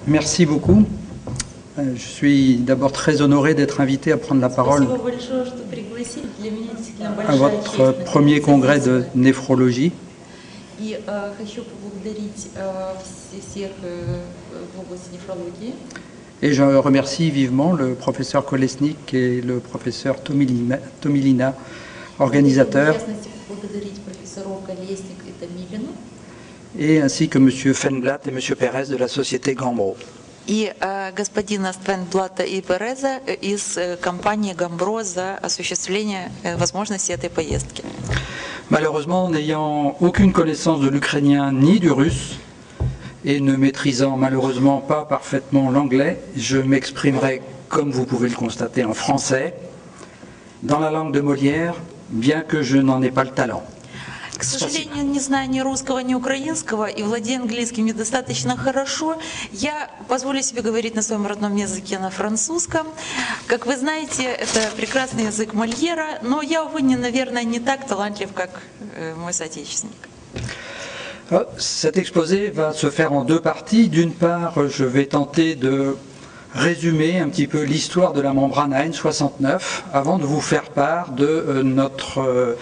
Merci beaucoup. Je suis d'abord très honoré d'être invité à prendre la parole à votre premier congrès de néphrologie. Et je remercie vivement le professeur Kolesnik et le professeur Tomilina, organisateurs, et ainsi que M. Fenblatt et M. Perez de la société Gambro. И господина Фенблата и Переза из компании Gambro за осуществление возможности этой поездки. Malheureusement, n'ayant aucune connaissance de l'ukrainien ni du russe et ne maîtrisant malheureusement pas parfaitement l'anglais, je m'exprimerai, comme vous pouvez le constater, en français, dans la langue de Molière, bien que je n'en ai pas le talent. К сожалению, не знаю ни русского, ни украинского, и владею английским недостаточно хорошо. Я позволю себе говорить на своем родном языке, на французском. Как вы знаете, это прекрасный язык Мольера, но я, увы, наверное, не так талантлив, как мой соотечественник. Cet exposé va se faire en deux parties. D'une part, je vais tenter de résumer un petit peu l'histoire de la membrane AN69 avant de vous faire part de notre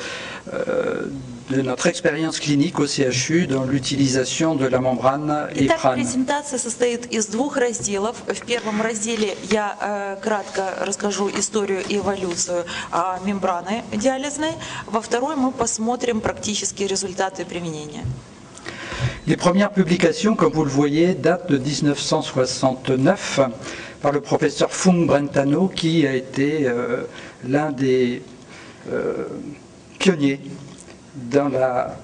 expérience clinique au CHU dans l'utilisation de la membrane EPRAN. Итак, презентация состоит из двух разделов. В первом разделе я кратко расскажу историю и эволюцию мембраны диализной. Во второй мы посмотрим практические результаты применения. Les premières publications, comme vous le voyez, datent de 1969 par le professeur Fung Brentano, qui a été l'un des pionniers dans la...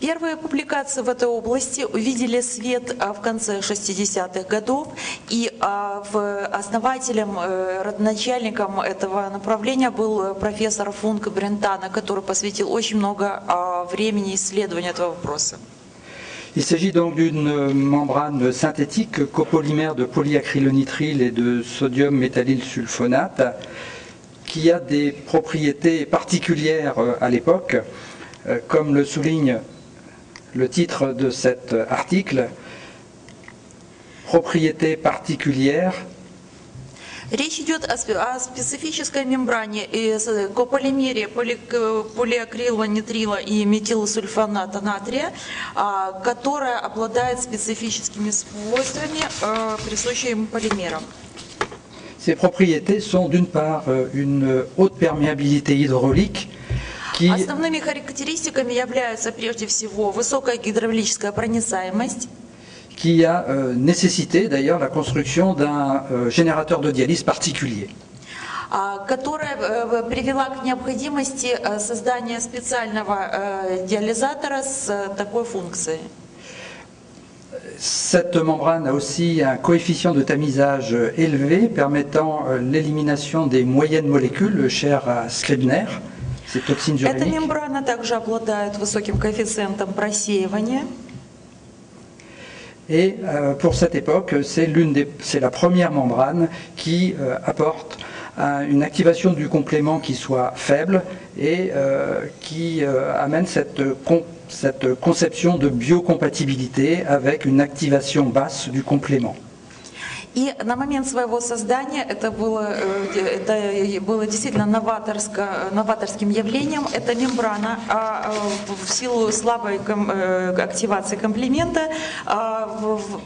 Первые публикации в этой области увидели свет в конце 60-х годов, и основателем, родоначальником этого направления был профессор Функ Брентано, который посвятил очень много времени исследованию этого вопроса. Il s'agit donc d'une membrane synthétique copolymère de polyacrylonitrile et de sodium méthallylsulfonate qui a des propriétés particulières à l'époque, comme le souligne le titre de cet article, propriétés particulières. Речь идет о специфической мембране кополимере полиакрилового нитрила и метилсульфоната натрия, которая обладает специфическими свойствами, присущими полимерам. Ces propriétés sont d'une part une haute perméabilité hydraulique. Основными характеристиками являются прежде всего высокая гидравлическая проницаемость, qui a nécessité d'ailleurs la construction d'un générateur de dialyse particulier. Которая привела к необходимости создания специального диализатора с такой функцией. Cette membrane a aussi un coefficient de tamisage élevé permettant l'élimination des moyennes molécules chères à Scribner, ces toxines urémiques. Эта мембрана также обладает высоким коэффициентом просеивания. Et pour cette époque, c'est la première membrane qui apporte une activation du complément qui soit faible et qui amène cette conception de biocompatibilité avec une activation basse du complément. И на момент своего создания это было действительно новаторским явлением. Эта мембрана в силу слабой активации комплемента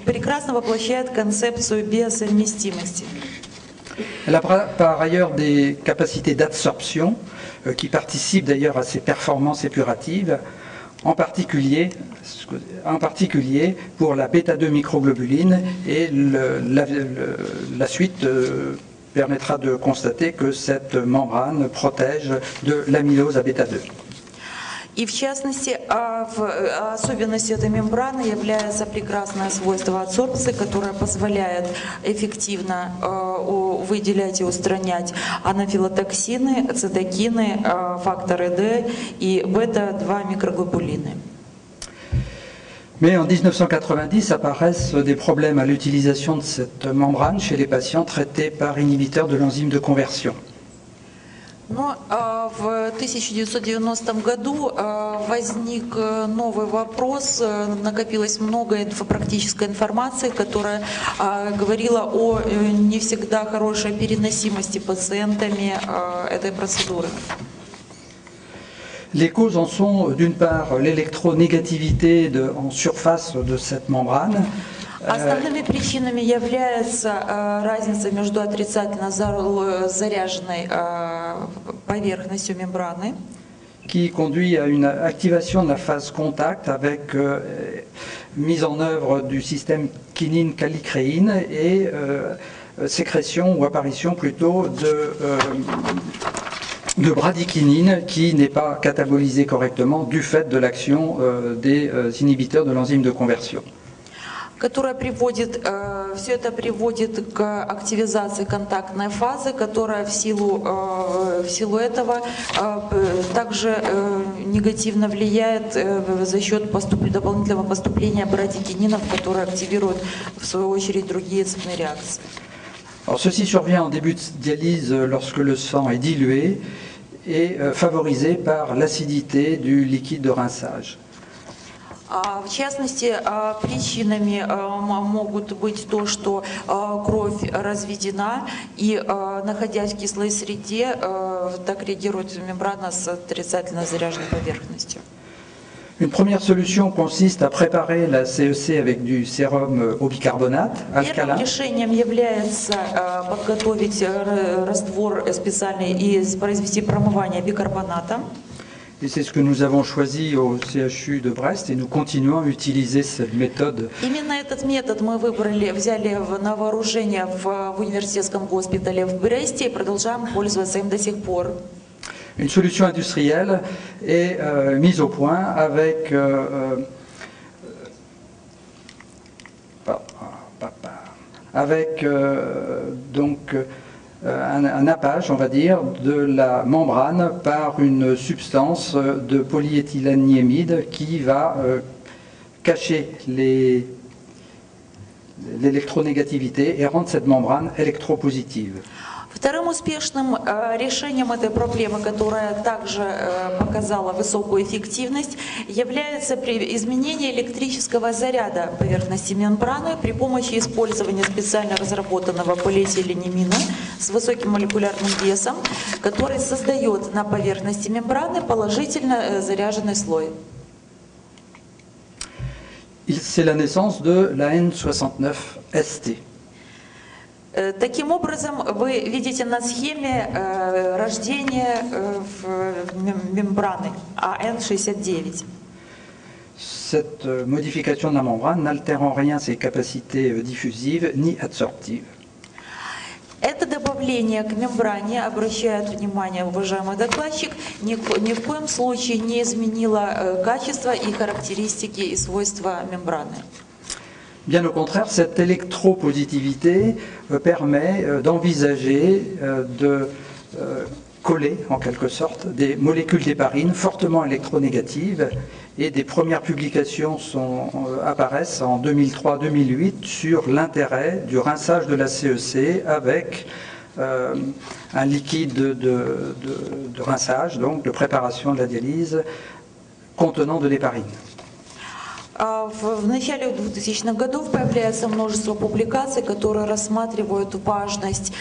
прекрасно воплощает концепцию биосовместимости. Elle a par ailleurs des capacités d'absorption qui participent d'ailleurs à ses performances épuratives, en particulier pour la bêta-2 microglobuline, et la suite permettra de constater que cette membrane protège de l'amylose à bêta-2. И в частности, особенностью этой мембраны является прекрасное свойство адсорбции, которое позволяет эффективно выделять и устранять анафилотоксины, цитокины, факторы D и бета-2 микроглобулины. Mais en 1990 apparaissent des problèmes à l'utilisation de cette membrane chez les patients traités par inhibiteurs de l'enzyme de conversion. В Но в 1990 году возник новый вопрос, накопилось много практической информации, которая говорила о не всегда хорошей переносимости пациентами этой процедуры. Les causes en sont d'une part l'électronégativité en surface de cette membrane. Основными причинами является разница между отрицательно заряженной поверхностью мембраны, qui conduit à une activation de la phase contact avec mise en œuvre du système kinine-calicréine et sécrétion ou apparition plutôt de bradykinine qui n'est pas catabolisée correctement du fait de l'action des inhibiteurs de l'enzyme de conversion. Которая приводит, все это приводит к активизации контактной фазы, которая в силу этого также негативно влияет за счет дополнительного поступления брадикининов, которые активируют в свою очередь другие цепные реакции. Alors, ceci survient en début de dialyse lorsque le sang est dilué et favorisé par l'acidité du liquide de rinçage. В частности, причинами могут быть то, что кровь разведена и, находясь в кислой среде, так реагирует мембрана с отрицательно заряженной поверхностью. Une première solution consiste à préparer la CEC avec du sérum au bicarbonate alcalin. Первым решением является подготовить раствор специальный и произвести промывание бикарбонатом. Et c'est ce que nous avons choisi au CHU de Brest et nous continuons à utiliser cette méthode. Именно этот метод мы взяли на вооружение в университетском госпитале в Бресте и продолжаем пользоваться им до сих пор. Une solution industrielle est mise au point avec donc un nappage, on va dire, de la membrane par une substance de polyéthylène qui va cacher l'électronégativité et rendre cette membrane électropositive. Вторым успешным решением этой проблемы, которая также показала высокую эффективность, является изменение электрического заряда поверхности мембраны при помощи использования специально разработанного полиэтиленимина с высоким молекулярным весом, который создает на поверхности мембраны положительно заряженный слой. C'est la naissance de la N69ST. Таким образом, вы видите на схеме рождение мембраны AN69. Cette modification de la membrane n'altère en rien ses capacités diffusives ni adsorptives. Это добавление к мембране, обращает внимание уважаемый докладчик, ни в коем случае не изменило качество и характеристики и свойства мембраны. Bien au contraire, cette électropositivité permet d'envisager de coller en quelque sorte des molécules d'héparine fortement électronégatives et des premières publications apparaissent en 2003-2008 sur l'intérêt du rinçage de la CEC avec un liquide de rinçage, donc de préparation de la dialyse contenant de l'héparine. В начале 2000-х годов появляется множество публикаций, которые рассматривают важность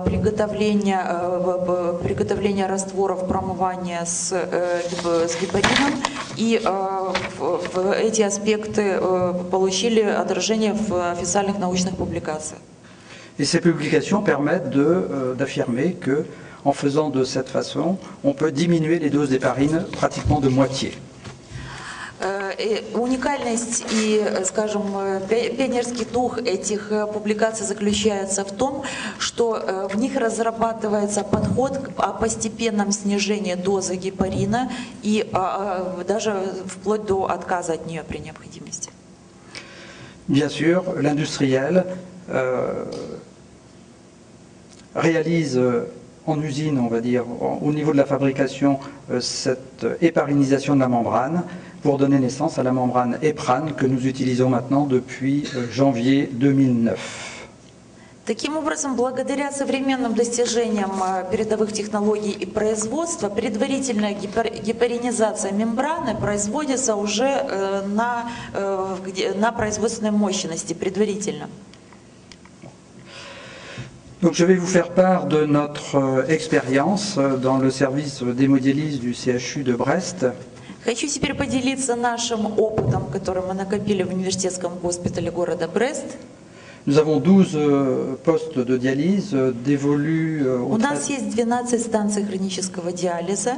приготовления растворов промывания с гепарином, и эти аспекты получили отражение в официальных научных публикациях. Et ces publications permettent d'affirmer que, en faisant de cette façon, on peut diminuer les doses d'héparine pratiquement de moitié. Уникальность и, скажем, пионерский дух этих публикаций заключается в том, что в них разрабатывается подход к постепенному снижению дозы гепарина и даже вплоть до отказа от нее при необходимости. Bien sûr, l'industriel réalise en usine, on va dire, au niveau de la fabrication, cette héparinisation de la membrane pour donner naissance à la membrane Epran que nous utilisons maintenant depuis janvier 2009. Таким образом, благодаря современным достижениям передовых технологий и производства, предварительная гепаринизация мембраны производится уже на производственной мощности, предварительно. Donc je vais vous faire part de notre expérience dans le service d'hémodialyse du CHU de Brest. Хочу теперь поделиться нашим опытом, который мы накопили в университетском госпитале города Брест. Nous avons 12 postes de dialyse dévolus У нас есть 12 станций хронического диализа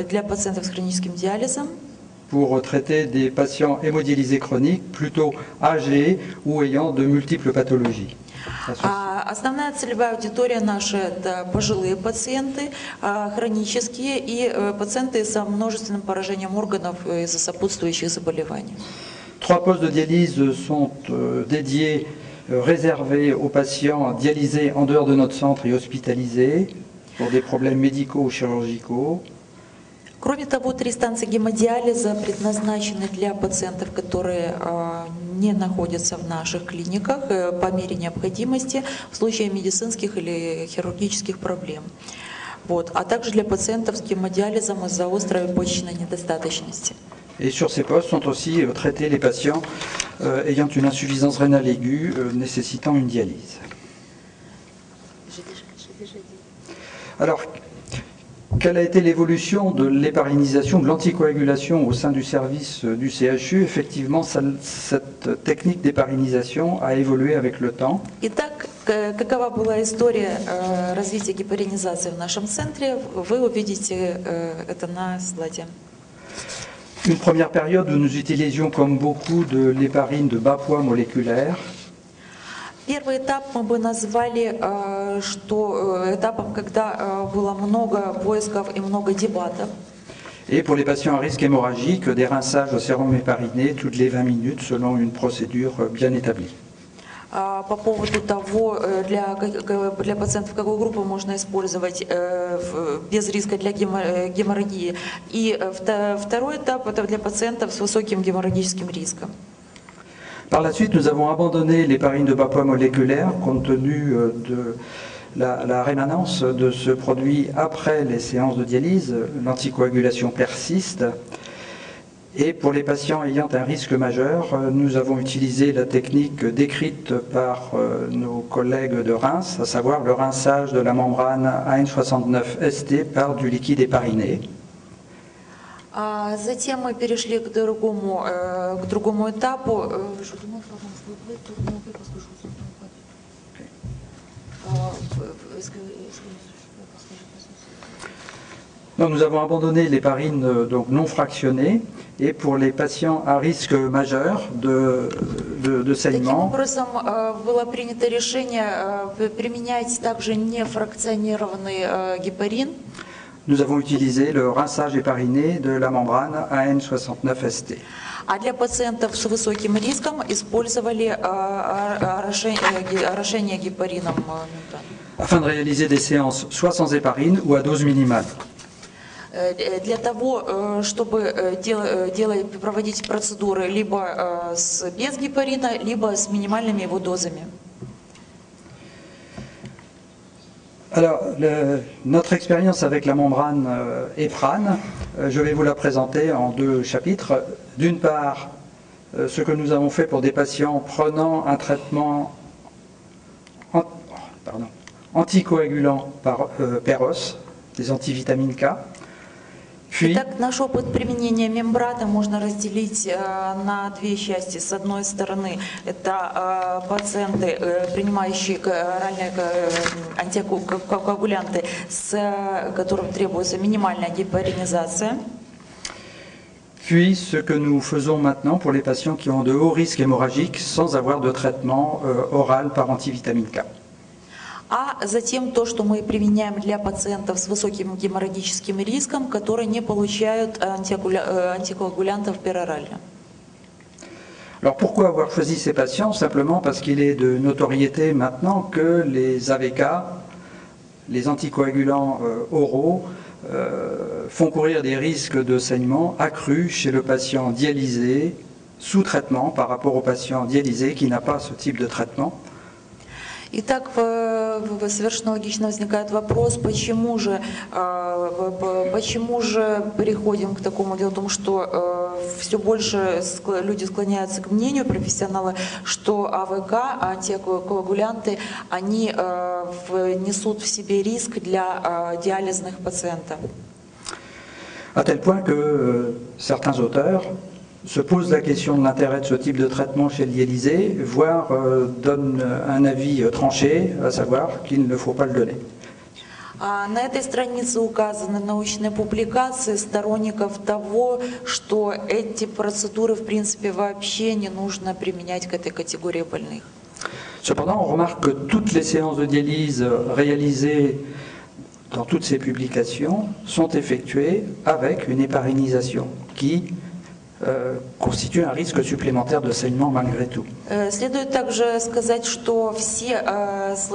для пациентов с хроническим диализом. Pour traiter des patients hémodialysés chroniques plutôt âgés ou ayant de multiples pathologies. Основная целевая аудитория наша – это пожилые пациенты, хронические и пациенты со множественным поражением органов из-за сопутствующих заболеваний. 3 postes de dialyse sont dédiés, réservés aux patients dialysés en dehors de notre centre et hospitalisés pour des problèmes médicaux ou chirurgicaux. Кроме того, 3 станции гемодиализа предназначены для пациентов, которые не находятся в наших клиниках по мере необходимости в случае медицинских или хирургических проблем. А также для пациентов с гемодиализом из-за острой почечной недостаточности. Et sur ces postes sont aussi traités les patients ayant une insuffisance rénale aiguë nécessitant une dialyse. Alors, quelle a été l'évolution de l'héparinisation, de l'anticoagulation au sein du service du CHU? Effectivement, cette technique d'héparinisation a évolué avec le temps. Итак, какова была история развития гепаринизации в нашем центре, вы увидите это на слайде. Une première période où nous utilisions comme beaucoup de l'héparine de bas poids moléculaire. Первый этап мы бы назвали этапом, когда было много поисков и много дебатов. Et pour les patients à risque hémorragique, des rinçages au sérum hépariné toutes les 20 minutes selon une procédure bien établie. По поводу того, для пациентов какую группу можно использовать без риска для геморрагии. И второй этап – это для пациентов с высоким геморрагическим риском. Par la suite, nous avons abandonné l'héparine de bas poids moléculaire compte tenu de la rémanence de ce produit après les séances de dialyse. L'anticoagulation persiste. Et pour les patients ayant un risque majeur, nous avons utilisé la technique décrite par nos collègues de Reims, à savoir le rinçage de la membrane AN69ST par du liquide hépariné. Затем мы перешли к другому этапу. Donc, nous avons abandonné l'héparine non fractionnée et pour les patients à risque majeur de saignement. Таким образом, было принято решение применять также нефракционированный гепарин. Nous avons utilisé le rinçage hépariné de la membrane AN69ST. А для пациентов с высоким риском использовали орошение гепарином мембраны. Afin de réaliser des séances soit sans héparine ou à dose minimale. Для того, чтобы проводить процедуры либо без гепарина, либо с минимальными его дозами. Alors, notre expérience avec la membrane Éprane, je vais vous la présenter en 2 chapitres. D'une part, ce que nous avons fait pour des patients prenant un traitement anticoagulant par PEROS, des antivitamines K. Итак, наш опыт применения мембраны можно разделить на 2 части. С одной стороны, это пациенты, принимающие оральные антикоагулянты, с которым требуется минимальная гепаринизация. Puis ce que nous faisons maintenant pour les patients qui ont de hauts risques hémorragiques sans avoir de traitement oral par antivitamine K. А затем то, что мы применяем для пациентов с высоким геморрагическим риском, которые не получают антикоагулянтов перорально. Alors pourquoi avoir choisi ces patients? Simplement parce qu'il est de notoriété maintenant que les AVK, les anticoagulants oraux, font courir des risques de saignement accrus chez le patient dialysé sous traitement par rapport au patient dialysé qui n'a pas ce type de traitement. Итак, совершенно логично возникает вопрос, почему же переходим к такому делу, потому что все больше люди склоняются к мнению профессионала, что АВК, антикоагулянты, они несут в себе риск для диализных пациентов. À tel point que certains auteurs se posent la question de l'intérêt de ce type de traitement chez le dialysé, voire donnent un avis tranché, à savoir qu'il ne faut pas le donner. На этой странице указаны научные публикации сторонников того, что эти процедуры в принципе вообще не нужно применять к этой категории больных. Cependant, on remarque que toutes les séances de dialyse réalisées dans toutes ces publications sont effectuées avec une héparinisation qui constitue un risque supplémentaire de saignement malgré tout. Следует также сказать, что все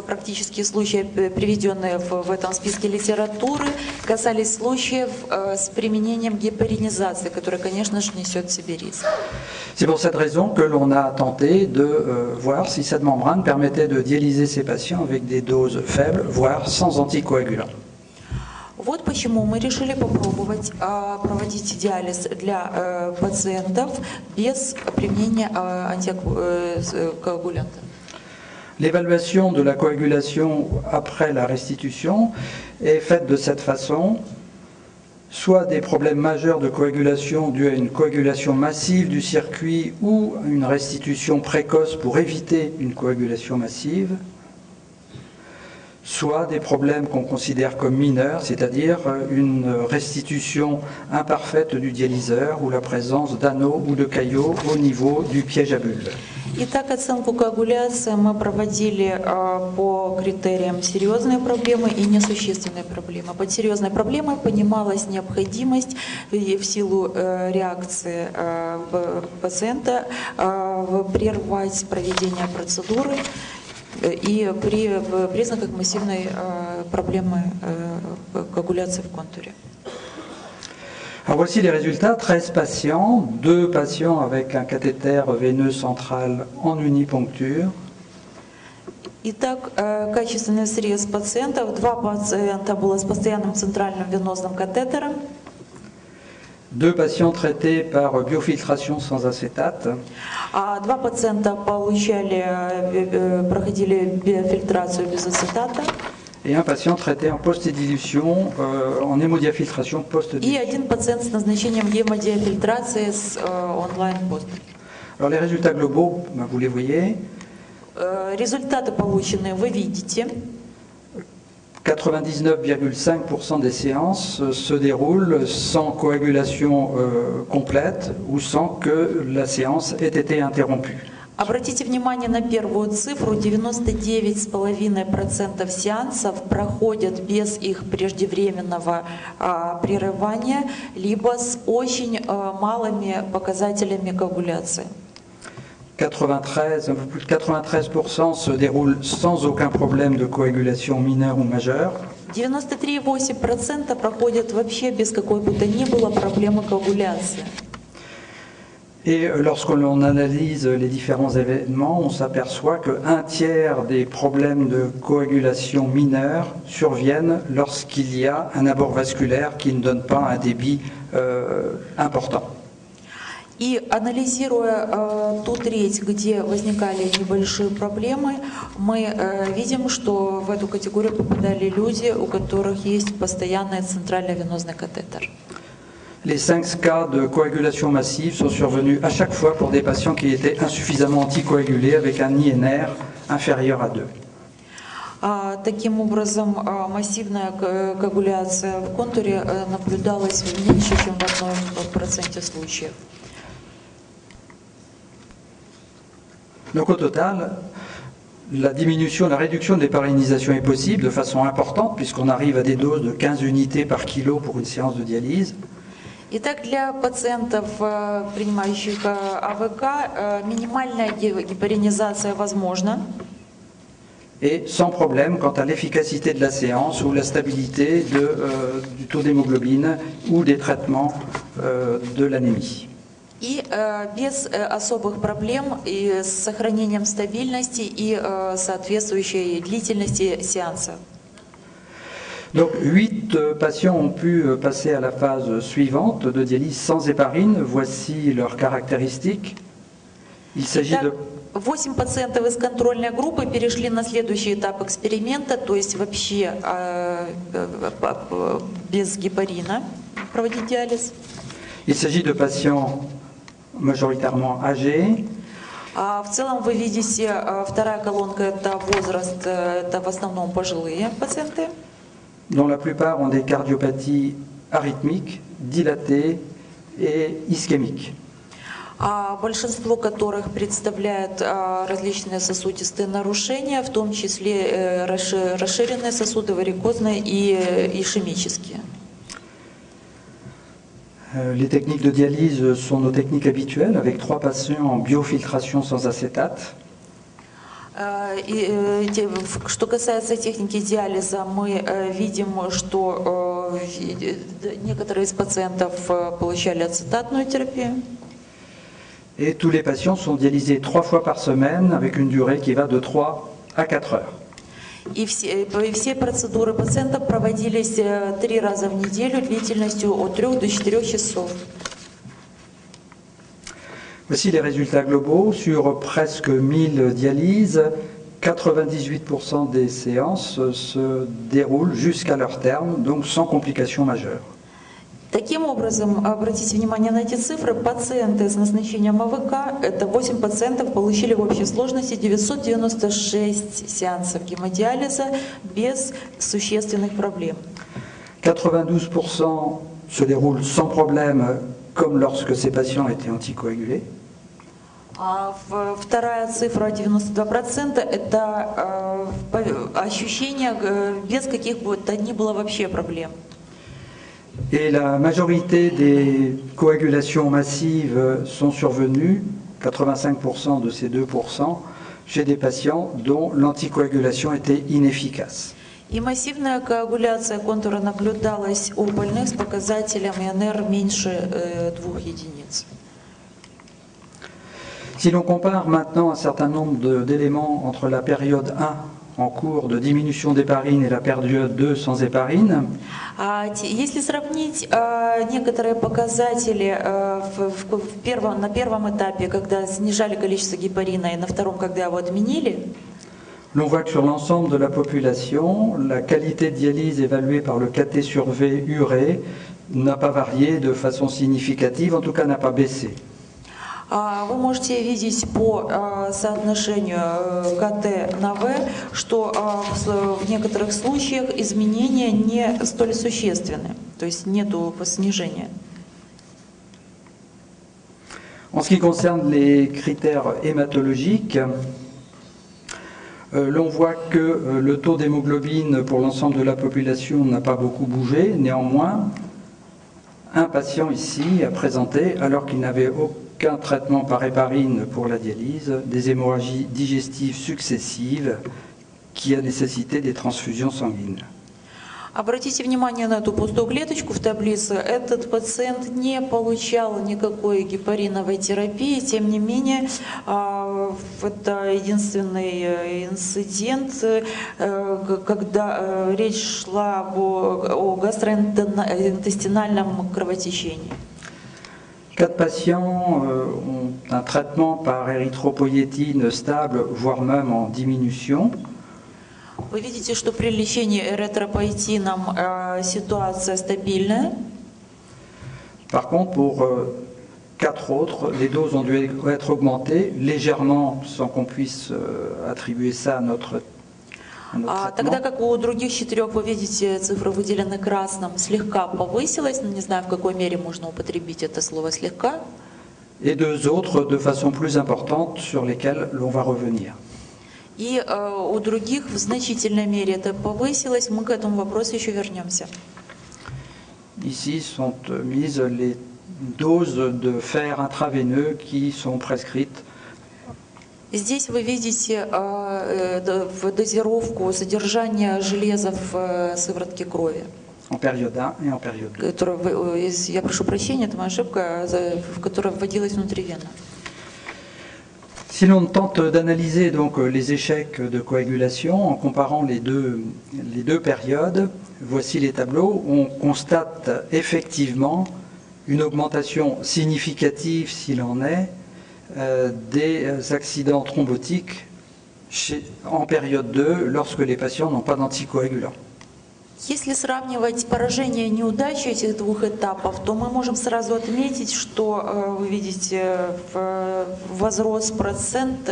практические случаи, приведенные в этом списке литературы, касались случаев с применением гепаринизации, которая, конечно же, несет в себе риск. C'est pour cette raison que l'on a tenté de voir si cette membrane permettait de dialyser ces patients avec des doses faibles, voire sans anticoagulants. Вот почему мы решили попробовать проводить диализ для пациентов без применения антикоагулянта. L'évaluation de la coagulation après la restitution est faite de cette façon, soit des problèmes majeurs de coagulation dus à une coagulation massive du circuit ou une restitution précoce pour éviter une coagulation massive, soit des problèmes qu'on considère comme mineurs, c'est-à-dire une restitution imparfaite du dialyseur ou la présence d'anneaux ou de caillots au niveau du piège à bulbe. Итак, оценку коагуляции мы проводили по критериям серьезные проблемы и несущественные проблемы. Под серьезной проблемой понималась необходимость в силу реакции пациента прервать проведение процедуры и при признаках массивной проблемы коагуляции в контуре. Alors voici les résultats, 13 patients, 2 patients avec un cathéter veineux central en uniponcture. Итак, качественный срез пациентов. 2 пациента было с постоянным центральным венозным катетером. 2 patients traités par biofiltration sans acétate. 2 пациента проходили биофильтрацию без ацетата. Et un patient traité en post-dilution, en hémodiafiltration post-dilution. И 1 пациент с назначением гемодиафильтрации с онлайн-пост. Alors les résultats globaux, vous les voyez. Результаты полученные вы видите. 99,5% des séances se déroulent sans coagulation complète ou sans que la séance ait été interrompue. Обратите внимание на первую цифру. 99,5% сеансов проходят без их преждевременного прерывания, либо с очень малыми показателями коагуляции. 93% se déroulent sans aucun problème de coagulation mineure ou majeure. 93,8% проходят вообще без какой бы то ни было проблемы коагуляции. Et lorsqu'on analyse les différents événements, on s'aperçoit qu'un tiers des problèmes de coagulation mineure surviennent lorsqu'il y a un abord vasculaire qui ne donne pas un débit important. И анализируя ту треть, где возникали небольшие проблемы, мы видим, что в эту категорию попадали люди, у которых есть постоянный центральный венозный катетер. Les 5 cas de coagulation massive sont survenus à chaque fois pour des patients qui étaient insuffisamment anticoagulés avec un INR inférieur à 2. Таким образом, массивная коагуляция в контуре наблюдалась меньше, чем в 1% случаев. Donc au total, la réduction de l'héparinisation est possible de façon importante puisqu'on arrive à des doses de 15 unités par kilo pour une séance de dialyse. Итак, для пациентов, принимающих АВК, минимальная гепаринизация возможна. Et sans problème quant à l'efficacité de la séance ou la stabilité du taux d'hémoglobine ou des traitements de l'anémie. и без особых проблем и с сохранением стабильности и соответствующей длительности сеанса. Donc 8 patients ont pu passer à la phase suivante de dialyse sans héparine. Voici leurs caractéristiques. Il s'agit de... 8 пациентов из контрольной группы перешли на следующий этап эксперимента, то есть вообще без гепарина проводить диализ. Il s'agit de patients majoritairement âgés. В целом вы видите, вторая колонка это возраст, это в основном пожилые пациенты. Dont la plupart ont des cardiopathies arythmiques, dilatées et ischémiques. Большинство которых представляют различные сосудистые нарушения, в том числе расширенные сосуды, варикозные и ишемические. Les techniques de dialyse sont nos techniques habituelles, avec 3 patients en biofiltration sans acétate. Что касается техники диализа, мы видим, что некоторые из пациентов получали ацетатную терапию. Et tous les patients sont dialysés 3 fois par semaine avec une durée qui va de 3 à 4 heures. И все процедуры пациентов проводились 3 раза в неделю длительностью от 3 до 4 часов. Voici les résultats globaux sur presque 1000 dialyses. 98% des séances se déroulent jusqu'à leur terme, donc sans complications majeures. Таким образом, обратите внимание на эти цифры. Пациенты с назначением АВК, это 8 пациентов, получили в общей сложности 996 сеансов гемодиализа без существенных проблем. 92% se déroulent sans problème, comme lorsque ces patients étaient anticoagulés. Вторая цифра, 92%, это ощущение без каких бы то ни было вообще проблем. Et la majorité des coagulations massives sont survenues, 85% de ces 2%, chez des patients dont l'anticoagulation était inefficace. И массивная коагуляция контура наблюдалась у больных с показателем ИНР меньше 2 единиц. Si l'on compare maintenant un certain nombre d'éléments entre la période 1 en cours de diminution d'héparine et la période 2 sans héparine, если сравнить некоторые показатели на первом этапе, когда снижали количество гепарина, и на втором, когда его отменили, l'on voit que sur l'ensemble de la population, la qualité de dialyse évaluée par le KT sur V urée n'a pas varié de façon significative, en tout cas n'a pas baissé. Вы можете видеть по соотношению КТ на В, что в некоторых случаях изменения не столь существенны, то есть нету снижения. En ce qui concerne les critères hématologiques, l'on voit que le taux d'hémoglobine pour l'ensemble de la population n'a pas beaucoup bougé. Néanmoins, un patient ici a présenté, alors qu'il n'avait aucun traitement par héparine pour la dialyse, des hémorragies digestives successives qui a nécessité des transfusions sanguines. Обратите внимание на эту пустую клеточку в таблице. Этот пациент не получал никакой гепариновой терапии, тем не менее, это единственный инцидент, когда речь шла о гастроинтестинальном кровотечении. 4 patients ont un traitement par érythropoïétine stable, voire même en diminution. Вы видите, что при лечении эритропоэтином ситуация стабильная. Par contre, pour 4 autres, les doses ont dû être augmentées légèrement sans qu'on puisse attribuer ça à notre Тогда как у других 4 вы видите, цифры выделены красным, слегка повысилась, но не знаю, в какой мере можно употребить это слово «слегка». Et 2 autres de façon plus importante sur lesquelles l'on va revenir. И у других в значительной мере это повысилось, мы к этому вопросу еще вернемся. Ici sont mises les doses de fer intraveineux qui sont prescrites. Здесь вы видите дозировку содержания железа в сыворотке крови. en période 1 et en période 2. Я прошу прощения, это моя ошибка, которая вводилась внутривенно. Si l'on tente d'analyser donc les échecs de coagulation en comparant les deux périodes, voici les tableaux. On constate effectivement une augmentation significative, s'il en est, des accidents thrombotiques en période 2 lorsque les patients n'ont pas d'anticoagulants. Если сравнивать поражение и неудачи этих двух этапов, то мы можем сразу отметить, что вы видите возрос процент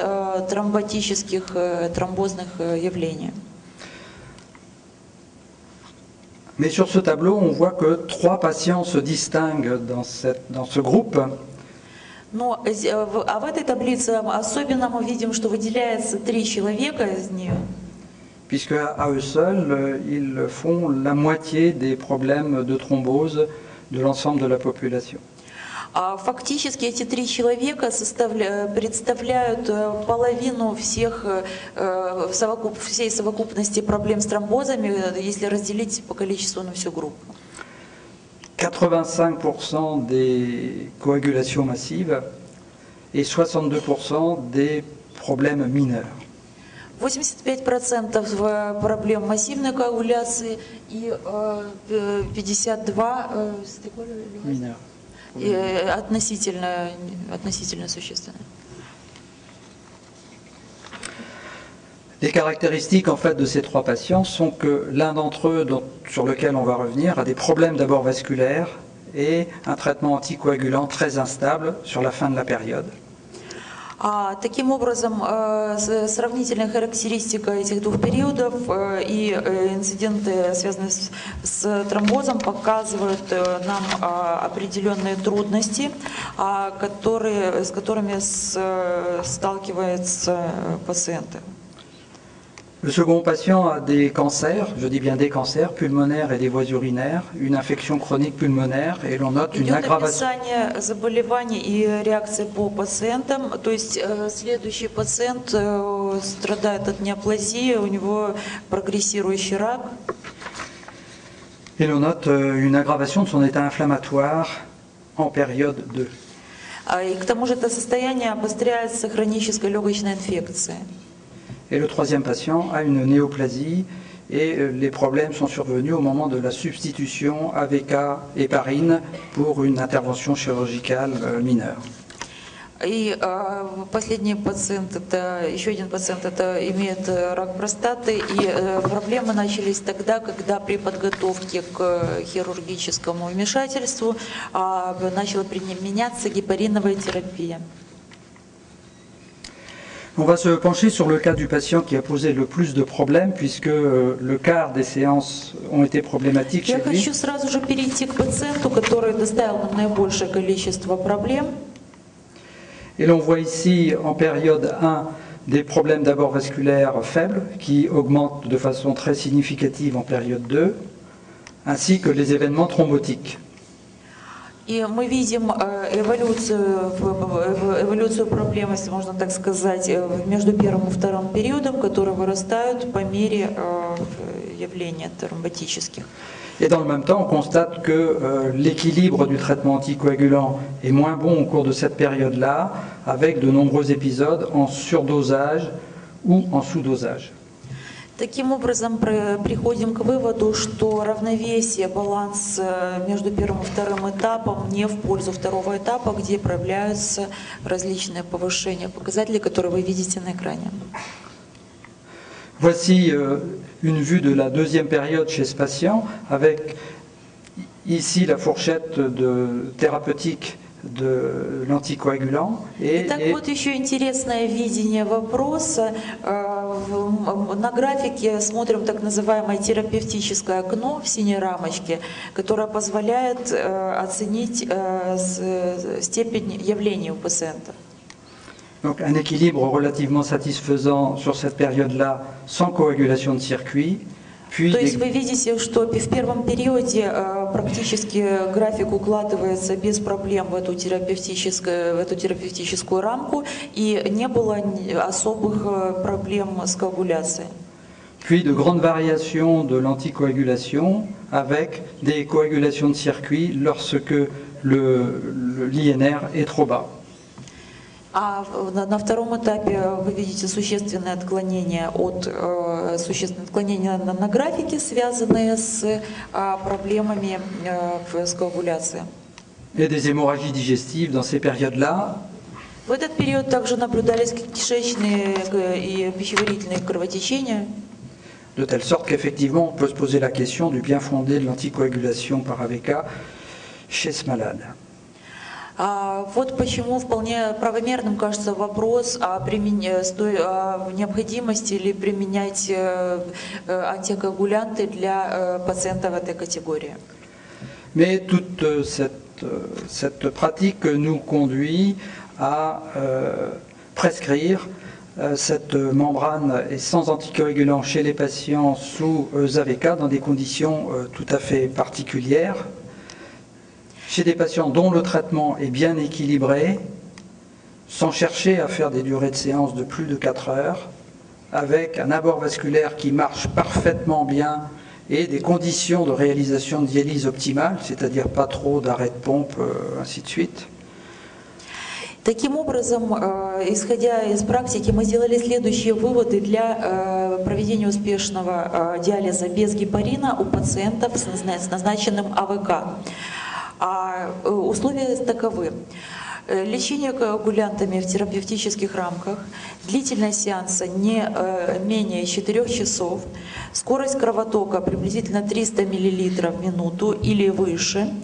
тромботических, тромбозных явлений. Mais sur ce tableau, on voit que 3 patients se distinguent dans ce groupe. Но в этой таблице особенно мы видим, что выделяется 3 человека из нее. Puisque à eux seuls, ils font la moitié des problèmes de thrombose de l'ensemble de la population. Фактически эти 3 человека представляют половину всей совокупности проблем с тромбозами, если разделить по количеству на всю группу. 85% des coagulations massives et 62% des problèmes mineurs. 85% проблем массивной коагуляции и 52% Mineurs. относительно существенные. Les caractéristiques en fait de ces 3 patients sont que l'un d'entre eux, sur lequel on va revenir, a des problèmes d'abord vasculaires et un traitement anticoagulant très instable sur la fin de la période. Таким образом, сравнительная характеристика этих двух периодов и инциденты, связанные с тромбозом, показывают нам определенные трудности, с которыми сталкиваются пациенты. Le second patient a des cancers, je dis bien des cancers pulmonaires et des voies urinaires, une infection chronique pulmonaire et l'on note une aggravation. Описание заболеваний и реакции по пациентам. То есть следующий пациент страдает от неоплазии, у него прогрессирующий рак. Et l'on note une aggravation de son état inflammatoire en période 2. И к тому же это состояние обостряется хронической легочной инфекцией. Et le troisième patient a une néoplasie et les problèmes sont survenus au moment de la substitution AVK-héparine pour une intervention chirurgicale mineure. И последний пациент, еще один пациент, имеет рак простаты, и проблемы начались тогда, когда при подготовке к хирургическому вмешательству начала применяться гепариновая терапия. On va se pencher sur le cas du patient qui a posé le plus de problèmes, puisque le quart des séances ont été problématiques chez lui. Я хочу сразу же перейти к пациенту, который доставил нам наибольшее количество проблем. Et l'on voit ici en période 1 des problèmes d'abord vasculaires faibles qui augmentent de façon très significative en période 2, ainsi que les événements thrombotiques. И мы видим эволюцию проблем, если можно так сказать, между первым и вторым периодом, которые вырастают по мере явления тромботических. Et dans le même temps, on constate que l'équilibre du traitement anticoagulant est moins bon au cours de cette période-là, avec de nombreux épisodes en surdosage ou en sous-dosage. Таким образом, приходим к выводу, что равновесие, баланс между первым и вторым этапом не в пользу второго этапа, где проявляются различные повышения показателей, которые вы видите на экране. Voici une vue de la deuxième période chez ce patient, avec ici la fourchette thérapeutique de l'anticoagulant. Итак, вот еще интересное видение вопроса. На графике смотрим так называемое терапевтическое окно в синей рамочке, которое позволяет оценить степень явления у пациента. Donc un équilibre relativement satisfaisant sur cette période-là, sans coagulation de circuit. То есть вы видите, что в первом периоде практически график укладывается без проблем в эту терапевтическую рамку, и не было особых проблем с коагуляцией. puis de grandes variations de l'anticoagulation avec des coagulations de circuit lorsque l'INR est trop bas. А на втором этапе вы видите существенное отклонение на графике, связанные с проблемами с коагуляцией. Et des hémorragies digestives dans ces périodes-là. В этот период также наблюдались кишечные и пищеварительные кровотечения. De telle sorte qu'effectivement, on peut se poser la question du bien fondé de l'anticoagulation par AVK chez ce malade. Вот почему вполне правомерным кажется вопрос о необходимости ли применять антикоагулянты для пациентов этой категории. Mais toute cette pratique nous conduit à prescrire cette membrane est sans anticoagulant chez les patients sous AVK dans des conditions tout à fait particulières. Chez des patients dont le traitement est bien équilibré, sans chercher à faire des durées de séance de plus de 4 heures, avec un abord vasculaire qui marche parfaitement bien et des conditions de réalisation de dialyse optimales, c'est-à-dire pas trop d'arrêt de pompe, ainsi de suite. Таким образом, исходя из практики, мы сделали следующие выводы для проведения успешного диализа без гепарина у пациентов с назначенным АВК. Условия таковы. Лечение коагулянтами в терапевтических рамках, длительность сеанса не менее 4 часов, скорость кровотока приблизительно 300 мл в минуту или выше.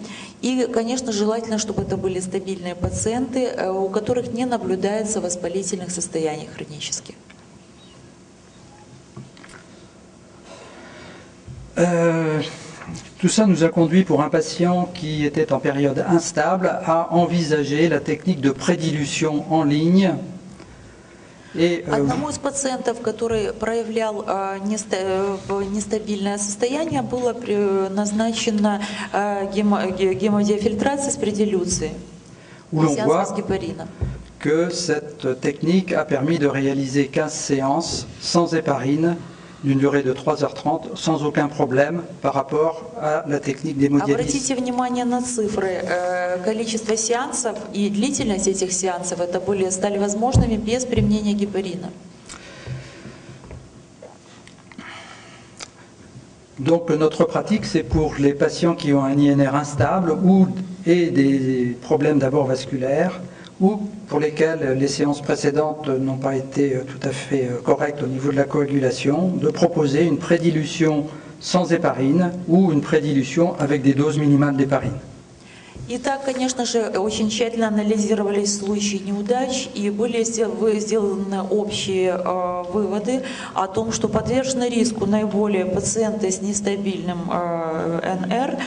И, конечно, желательно, чтобы это были стабильные пациенты, у которых не наблюдается воспалительных состояний хронических. Tout ça nous a conduit pour un patient qui était en période instable à envisager la technique de prédilution en ligne. Одному из пациентов, который проявлял нестабильное состояние, было назначена гемодиафильтрация с предилюцией. Où l'on voit que cette technique a permis de réaliser 15 séances sans héparine d'une durée de 3h30 sans aucun problème par rapport à la technique d'hémodialyse. Обратите внимание на цифры. Количество сеансов и длительность этих сеансов стали возможными без применения гепарина. Donc notre pratique, c'est pour les patients qui ont un INR instable et des problèmes d'abord vasculaires, ou pour lesquels les séances précédentes n'ont pas été tout à fait correctes au niveau de la coagulation, de proposer une prédilution sans héparine ou une prédilution avec des doses minimales d'héparine. Итак, конечно же, очень тщательно анализировались случаи неудач и были сделаны общие выводы о том, что подвержены риску наиболее пациенты с нестабильным НР,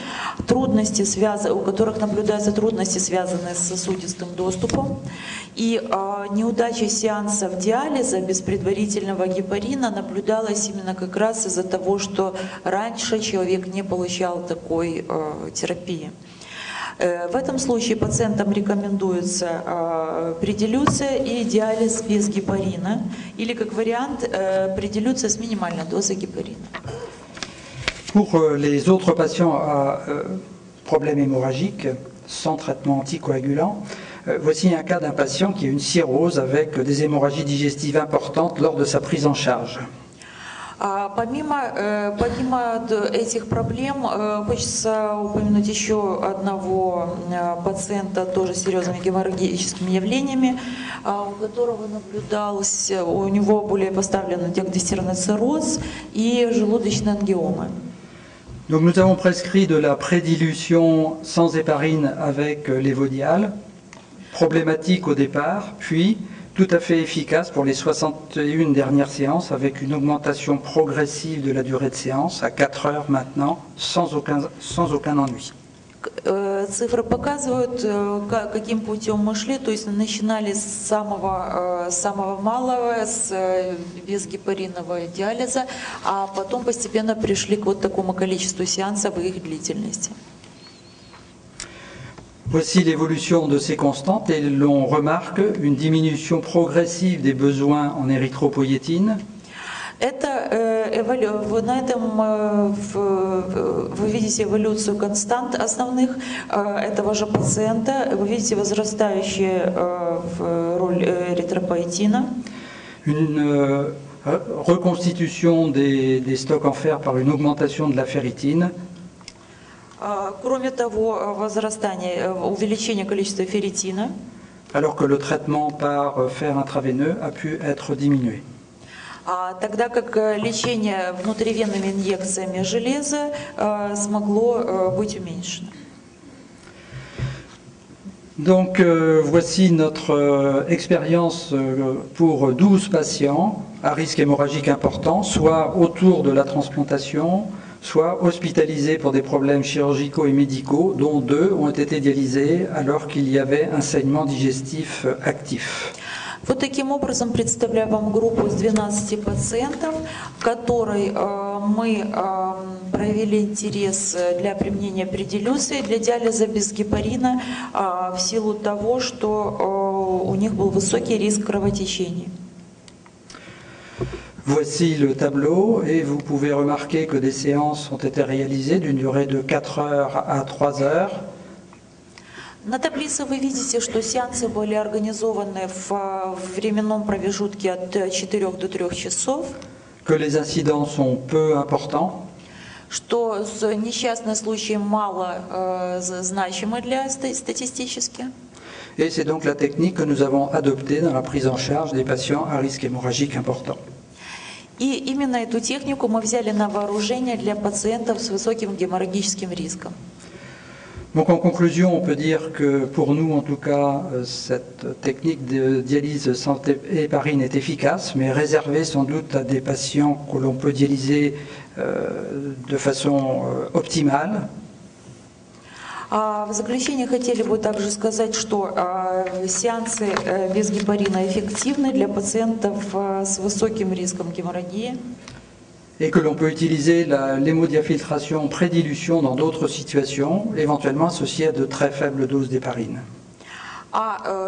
у которых наблюдаются трудности, связанные с сосудистым доступом, и неудача сеансов диализа без предварительного гепарина наблюдалась именно как раз из-за того, что раньше человек не получал такой терапии. В этом случае пациентам рекомендуется предилюция и диализ без гепарина, или как вариант предилюция с минимальной дозой гепарина. Pour les autres patients à problèmes hémorragiques sans traitement anticoagulant, voici un cas d'un patient qui a une cirrhose avec des hémorragies digestives importantes lors de sa prise en charge. Помимо этих проблем, хочется упомянуть еще одного пациента тоже с серьезными геморрагическими явлениями, у которого у него были поставлены диагностированный цирроз и желудочные ангиомы. Donc nous avons prescrit de la prédilution sans héparine avec l'évodial, problématique au départ, puis tout à fait efficace pour les 61 dernières séances avec une augmentation progressive de la durée de séance à 4 heures maintenant, sans aucun ennui. Цифры показывают, каким путем мы шли, то есть начинали с самого малого, без гепаринового диализа, а потом постепенно пришли к вот такому количеству сеансов и их длительности. Voici l'évolution de ces constantes et l'on remarque une diminution progressive des besoins en érythropoïétine. На этом вы видите эволюцию констант основных этого же пациента. Вы видите возрастающую роль эритропоэтина. Une reconstitution des stocks en fer par une augmentation de la ferritine. Кроме того, увеличение количества ферритина. Alors que le traitement par fer intraveineux a pu être diminué. Тогда как лечение внутривенными инъекциями железа смогло быть уменьшено. Donc voici notre expérience pour 12 patients à risque hémorragique important, soit autour de la transplantation, soit hospitalisés pour des problèmes chirurgicaux et médicaux, dont 2 ont été dialysés alors qu'il y avait un saignement digestif actif. Вот таким образом представляю вам группу из 12 пациентов, в которой мы проявили интерес для применения предилюции для диализа без гепарина в силу того, что у них был высокий риск кровотечения. Voici le tableau et vous pouvez remarquer que des séances ont été réalisées d'une durée de 4 heures à 3 heures. На таблице вы видите, что сеансы были организованы в временном промежутке от 4 до 3 часов. Que les incidents sont peu importants. Что несчастные случаи мало значимы для статистически. Et c'est donc la technique que nous avons adoptée dans la prise en charge des patients à risque hémorragique important. И именно эту технику мы взяли на вооружение для пациентов с высоким геморрагическим риском. Donc en conclusion, on peut dire que pour nous, en tout cas, cette technique de dialyse sans héparine est efficace, mais réservée sans doute à des patients que l'on peut dialyser de façon optimale. В заключение хотели бы также сказать, что сеансы без гепарина эффективны для пациентов с высоким риском геморрагии. Et que l'on peut utiliser l'hémodiafiltration pré-dilution dans d'autres situations, éventuellement associée à de très faibles doses d'héparine.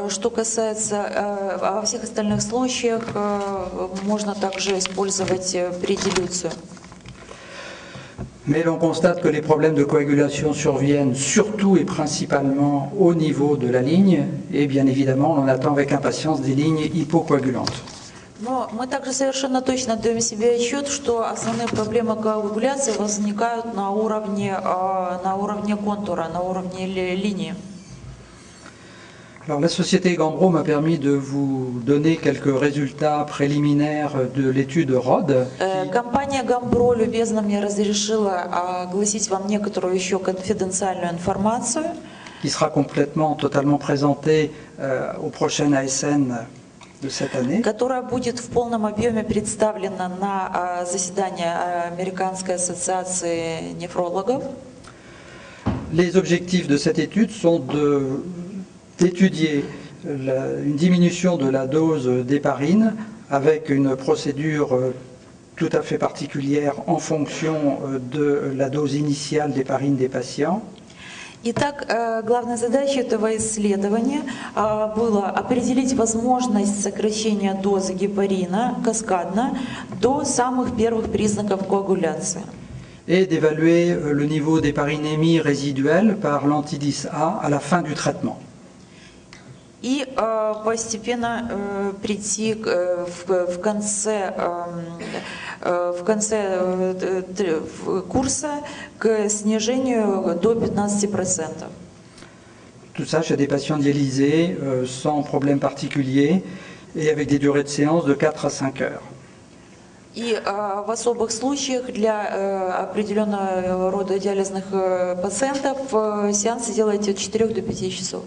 Что касается во всех остальных случаях, можно также использовать предилюцию. Mais l'on constate que les problèmes de coagulation surviennent surtout et principalement au niveau de la ligne, et bien évidemment, on attend avec impatience des lignes hypocoagulantes. Но мы также совершенно точно отдаем себе отчет, что основные проблемы коагуляции возникают на уровне контура, на уровне линии. Alors, la société Gambro m'a permis de vous donner quelques résultats préliminaires de l'étude ROD. Компания Gambro любезно мне разрешила огласить вам некоторую еще конфиденциальную информацию. Qui sera totalement présentée au prochain ASN de cette année. Которая будет в полном объеме представлена на заседании Американской ассоциации нефрологов. Les objectifs de cette étude sont d'étudier une diminution de la dose d'héparine avec une procédure tout à fait particulière en fonction de la dose initiale d'héparine des patients. Итак, главной задачей этого исследования было определить возможность сокращения дозы гепарина каскадно до самых первых признаков коагуляции. Et d'évaluer le niveau d'héparinémie résiduelle par l'anti-10A à la fin du traitement. И постепенно прийти в конце курса к снижению до 15%. Tout ça chez des patients dialysés sans problème particulier et avec des durées de séance de 4 à 5 heures. И в особых случаях для определенного рода диализных пациентов сеансы делаете от 4 до 5 часов.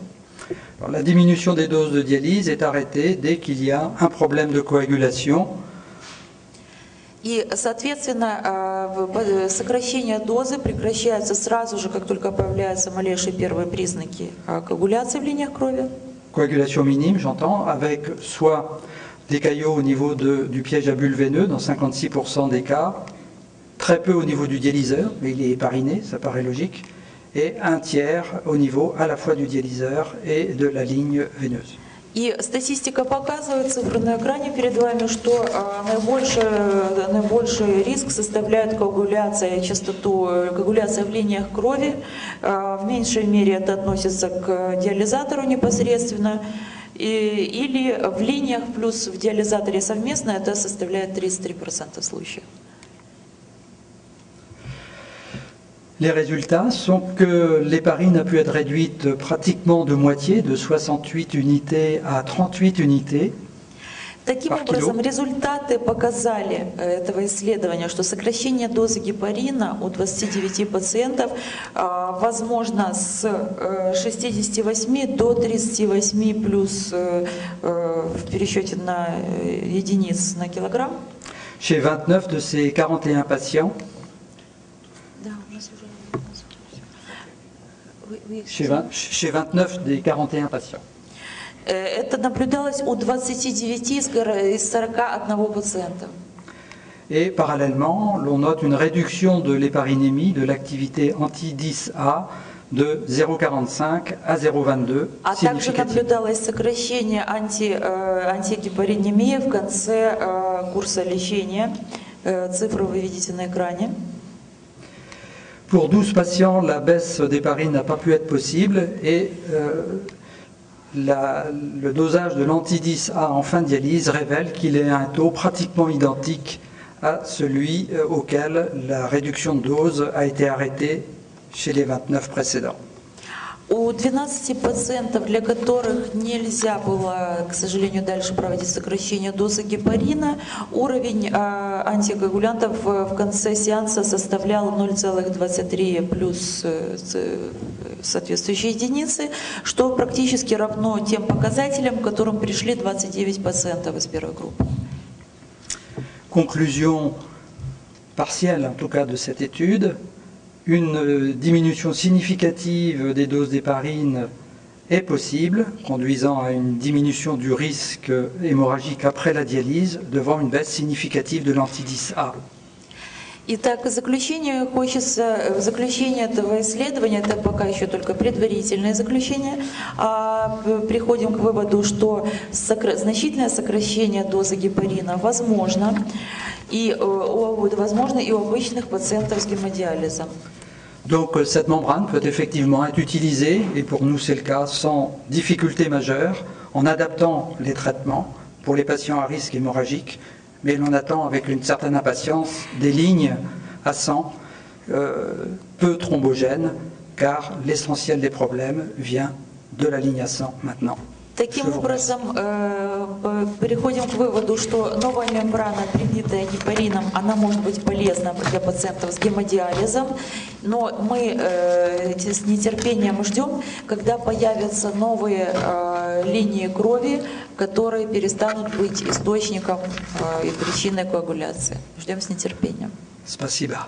Alors, la diminution des doses de dialyse est arrêtée dès qu'il y a un problème de coagulation. И, соответственно, сокращение дозы прекращается сразу же, как только появляются малейшие первые признаки коагуляции в линиях крови. Coagulation minime, j'entends, avec soit des caillots au niveau du piège à bulles veineux dans 56% des cas, très peu au niveau du dialyseur, mais il est hépariné, ça paraît logique, et un tiers au niveau à la fois du dialyseur et de la ligne veineuse. И статистика показывает, цифры на экране перед вами, что наибольший риск составляет коагуляция, коагуляция в линиях крови. В меньшей мере это относится к диализатору непосредственно. Или в линиях плюс в диализаторе совместно это составляет 33% случаев. Les résultats sont que l'héparine a pu être réduite pratiquement de moitié, de 68 unités à 38 unités. Таким образом, результаты показали этого исследования, что сокращение дозы гепарина у 29 пациентов возможно с 68 до 38 плюс в пересчете на единиц на килограмм. Chez 29 de ces 41 patients, chez 29 des 41 patients. Это наблюдалось у 29 из 41 пациента. Et parallèlement, l'on note une réduction de l'héparinémie, de l'activité anti-10A de 0,45 à 0,22. А также наблюдалось сокращение антигепаринемии в конце курса лечения. Цифры вы видите на экране. Pour 12 patients, la baisse d'héparine n'a pas pu être possible et le dosage de l'anti-10A en fin de dialyse révèle qu'il est à un taux pratiquement identique à celui auquel la réduction de dose a été arrêtée chez les 29 précédents. У 12 пациентов, для которых нельзя было, к сожалению, дальше проводить сокращение дозы гепарина, уровень антикоагулянтов в конце сеанса составлял 0,23 плюс соответствующие единицы, что практически равно тем показателям, к которым пришли 29 пациентов из первой группы. Conclusion partielle, en tout cas, de cette étude. Une diminution significative des doses d'héparine est possible, conduisant à une diminution du risque hémorragique après la dialyse devant une baisse significative de l'anti-10A. Итак, заключение этого исследования, это пока еще только предварительное заключение, приходим к выводу, что значительное сокращение дозы гепарина возможно и у обычных пациентов с гемодиализом. Donc cette membrane peut effectivement être utilisée, et pour nous c'est le cas, sans difficulté majeure, en adaptant les traitements pour les patients à risque hémorragique, mais l'on attend avec une certaine impatience des lignes à sang peu thrombogènes, car l'essentiel des problèmes vient de la ligne à sang maintenant. Таким образом, переходим к выводу, что новая мембрана, привитая гепарином, она может быть полезна для пациентов с гемодиализом, но мы с нетерпением ждем, когда появятся новые линии крови, которые перестанут быть источником и причиной коагуляции. Ждем с нетерпением. Спасибо.